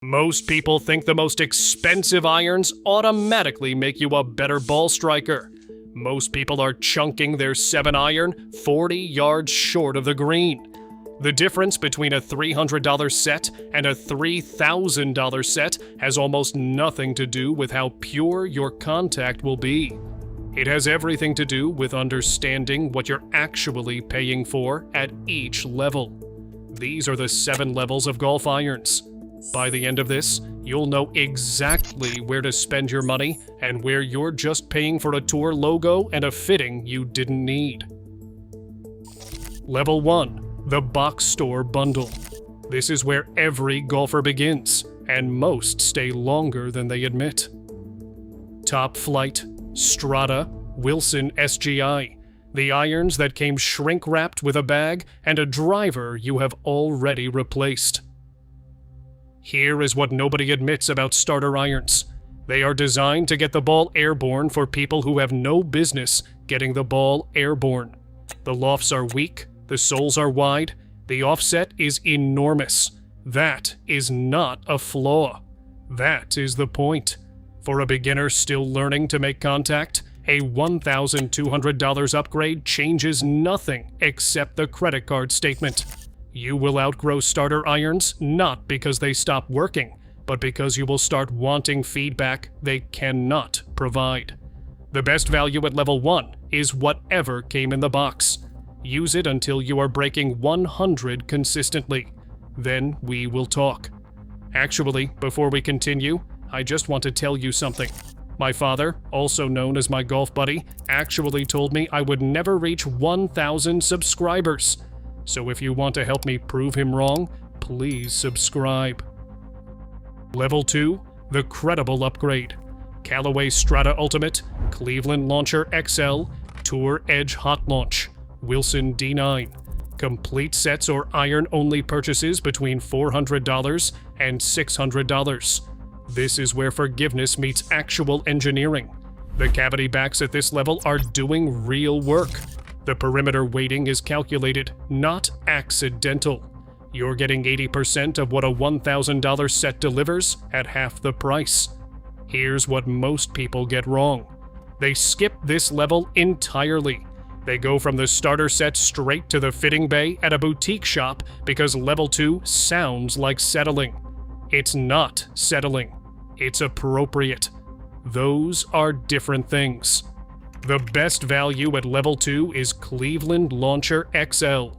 Most people think the most expensive irons automatically make you a better ball striker. Most people are chunking their 7-iron 40 yards short of the green. The difference between a $300 set and a $3,000 set has almost nothing to do with how pure your contact will be. It has everything to do with understanding what you're actually paying for at each level. These are the 7 levels of golf irons. By the end of this, you'll know exactly where to spend your money and where you're just paying for a tour logo and a fitting you didn't need. Level 1. The Box Store Bundle. This is where every golfer begins, and most stay longer than they admit. Top Flight, Strata, Wilson SGI. The irons that came shrink-wrapped with a bag and a driver you have already replaced. Here is what nobody admits about starter irons. They are designed to get the ball airborne for people who have no business getting the ball airborne. The lofts are weak, the soles are wide, the offset is enormous. That is not a flaw. That is the point. For a beginner still learning to make contact, a $1,200 upgrade changes nothing except the credit card statement. You will outgrow starter irons not because they stop working, but because you will start wanting feedback they cannot provide. The best value at level 1 is whatever came in the box. Use it until you are breaking 100 consistently. Then we will talk. Actually, before we continue, I just want to tell you something. My father, also known as my golf buddy, actually told me I would never reach 1,000 subscribers. So if you want to help me prove him wrong, please subscribe. Level 2, the Credible Upgrade. Callaway Strata Ultimate, Cleveland Launcher XL, Tour Edge Hot Launch, Wilson D9. Complete sets or iron-only purchases between $400 and $600. This is where forgiveness meets actual engineering. The cavity backs at this level are doing real work. The perimeter weighting is calculated, not accidental. You're getting 80% of what a $1,000 set delivers at half the price. Here's what most people get wrong. They skip this level entirely. They go from the starter set straight to the fitting bay at a boutique shop because level 2 sounds like settling. It's not settling. It's appropriate. Those are different things. The best value at level 2 is Cleveland Launcher XL.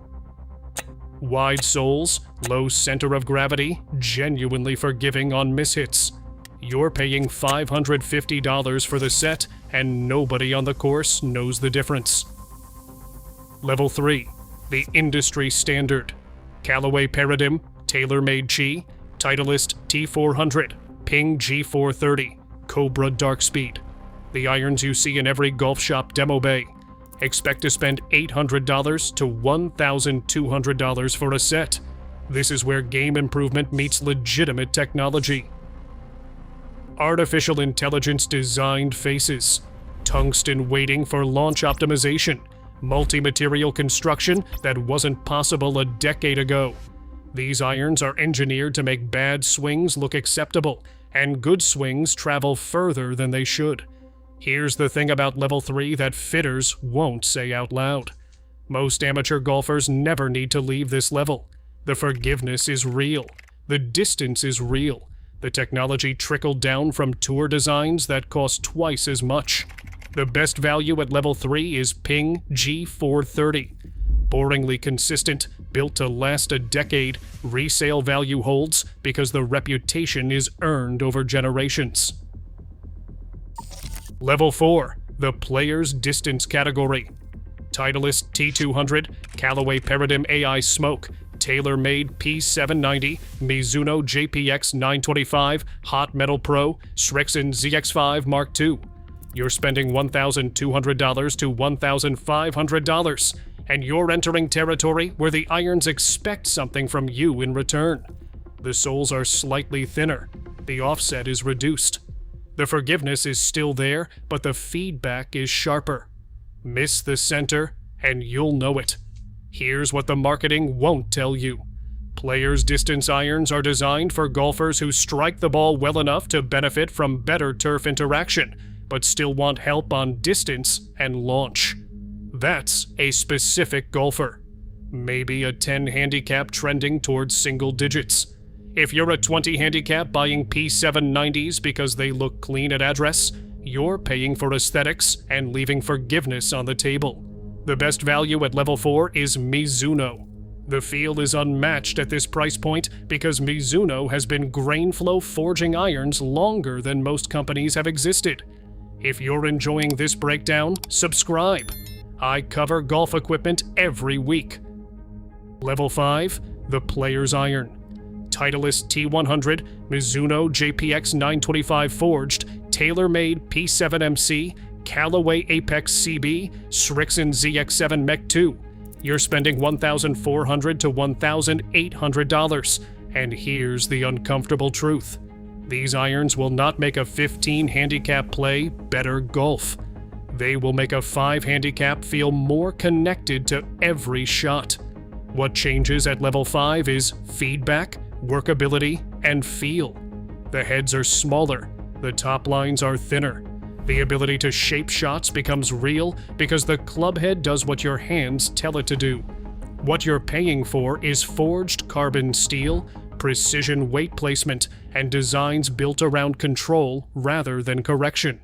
Wide soles, low center of gravity, genuinely forgiving on mishits. You're paying $550 for the set, and nobody on the course knows the difference. Level 3, the industry standard. Callaway Paradigm, TaylorMade Chi, Titleist T400, Ping G430, Cobra Dark Speed. The irons you see in every golf shop demo bay. Expect to spend $800 to $1,200 for a set. This is where game improvement meets legitimate technology. Artificial intelligence designed faces. Tungsten weighting for launch optimization. Multi-material construction that wasn't possible a decade ago. These irons are engineered to make bad swings look acceptable, and good swings travel further than they should. Here's the thing about level 3 that fitters won't say out loud. Most amateur golfers never need to leave this level. The forgiveness is real. The distance is real. The technology trickled down from tour designs that cost twice as much. The best value at level 3 is Ping G430. Boringly consistent, built to last a decade, resale value holds because the reputation is earned over generations. Level 4, the Player's Distance category. Titleist T200, Callaway Paradigm AI Smoke, TaylorMade P790, Mizuno JPX 925, Hot Metal Pro, Srixon ZX5 Mark II. You're spending $1,200 to $1,500, and you're entering territory where the irons expect something from you in return. The soles are slightly thinner. The offset is reduced. The forgiveness is still there, but the feedback is sharper. Miss the center, and you'll know it. Here's what the marketing won't tell you. Players' distance irons are designed for golfers who strike the ball well enough to benefit from better turf interaction, but still want help on distance and launch. That's a specific golfer. Maybe a 10 handicap trending towards single digits. If you're a 20 handicap buying P790s because they look clean at address, you're paying for aesthetics and leaving forgiveness on the table. The best value at level 4 is Mizuno. The feel is unmatched at this price point because Mizuno has been grain flow forging irons longer than most companies have existed. If you're enjoying this breakdown, subscribe. I cover golf equipment every week. Level 5, the Player's Iron. Titleist T100, Mizuno JPX 925 forged, TaylorMade P7MC, Callaway Apex CB, Srixon ZX7 Mech 2. You're spending $1,400 to $1,800. And here's the uncomfortable truth. These irons will not make a 15 handicap play better golf. They will make a 5 handicap feel more connected to every shot. What changes at level 5 is feedback, workability, and feel. The heads are smaller, the top lines are thinner. The ability to shape shots becomes real because the club head does what your hands tell it to do. What you're paying for is forged carbon steel, precision weight placement, and designs built around control rather than correction.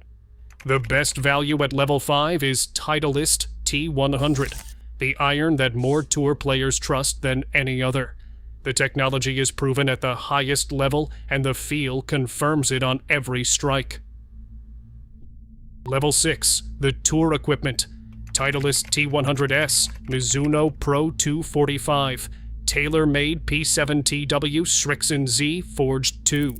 The best value at level 5 is Titleist T100, the iron that more tour players trust than any other. The technology is proven at the highest level, and the feel confirms it on every strike. Level 6, the Tour Equipment. Titleist T100S, Mizuno Pro 245, TaylorMade P7TW Srixon Z Forged 2.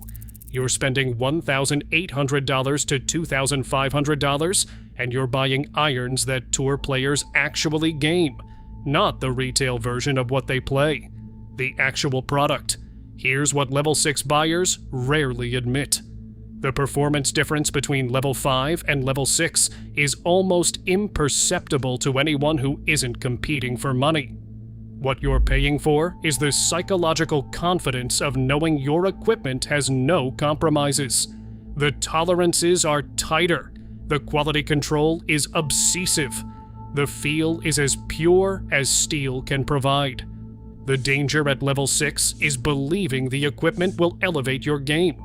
You're spending $1,800 to $2,500, and you're buying irons that tour players actually game, not the retail version of what they play. The actual product. Here's what level 6 buyers rarely admit. The performance difference between level 5 and level 6 is almost imperceptible to anyone who isn't competing for money. What you're paying for is the psychological confidence of knowing your equipment has no compromises. The tolerances are tighter. The quality control is obsessive. The feel is as pure as steel can provide. The danger at level 6 is believing the equipment will elevate your game.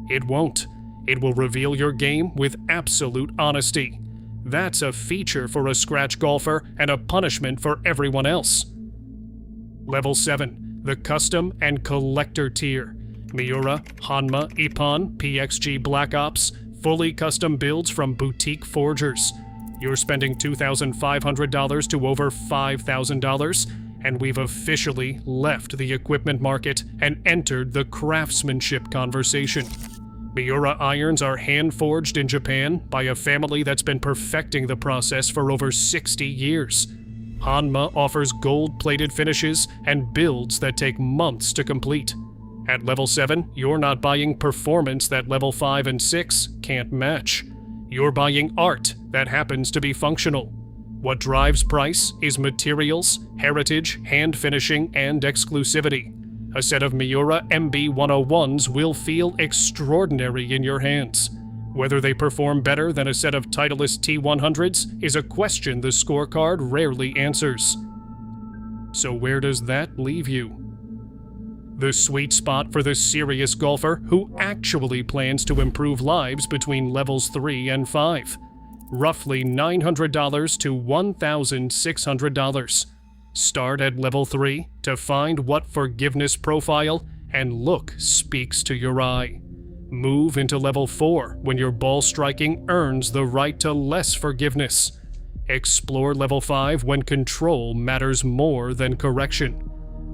It won't. It will reveal your game with absolute honesty. That's a feature for a scratch golfer and a punishment for everyone else. Level 7, the Custom and Collector Tier. Miura, Hanma, Ippon, PXG Black Ops, fully custom builds from boutique forgers. You're spending $2,500 to over $5,000, and we've officially left the equipment market and entered the craftsmanship conversation. Miura irons are hand-forged in Japan by a family that's been perfecting the process for over 60 years. Hanma offers gold-plated finishes and builds that take months to complete. At level 7, you're not buying performance that level 5 and 6 can't match. You're buying art that happens to be functional. What drives price is materials, heritage, hand finishing, and exclusivity. A set of Miura MB101s will feel extraordinary in your hands. Whether they perform better than a set of Titleist T100s is a question the scorecard rarely answers. So where does that leave you? The sweet spot for the serious golfer who actually plans to improve lives between levels 3 and 5. Roughly $900 to $1,600. Start at level 3 to find what forgiveness profile and look speaks to your eye. Move into level 4 when your ball striking earns the right to less forgiveness. Explore level 5 when control matters more than correction.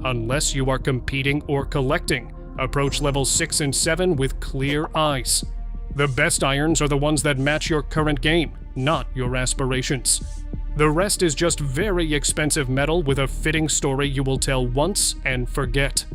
Unless you are competing or collecting, approach level 6 and 7 with clear eyes. The best irons are the ones that match your current game, not your aspirations. The rest is just very expensive metal with a fitting story you will tell once and forget.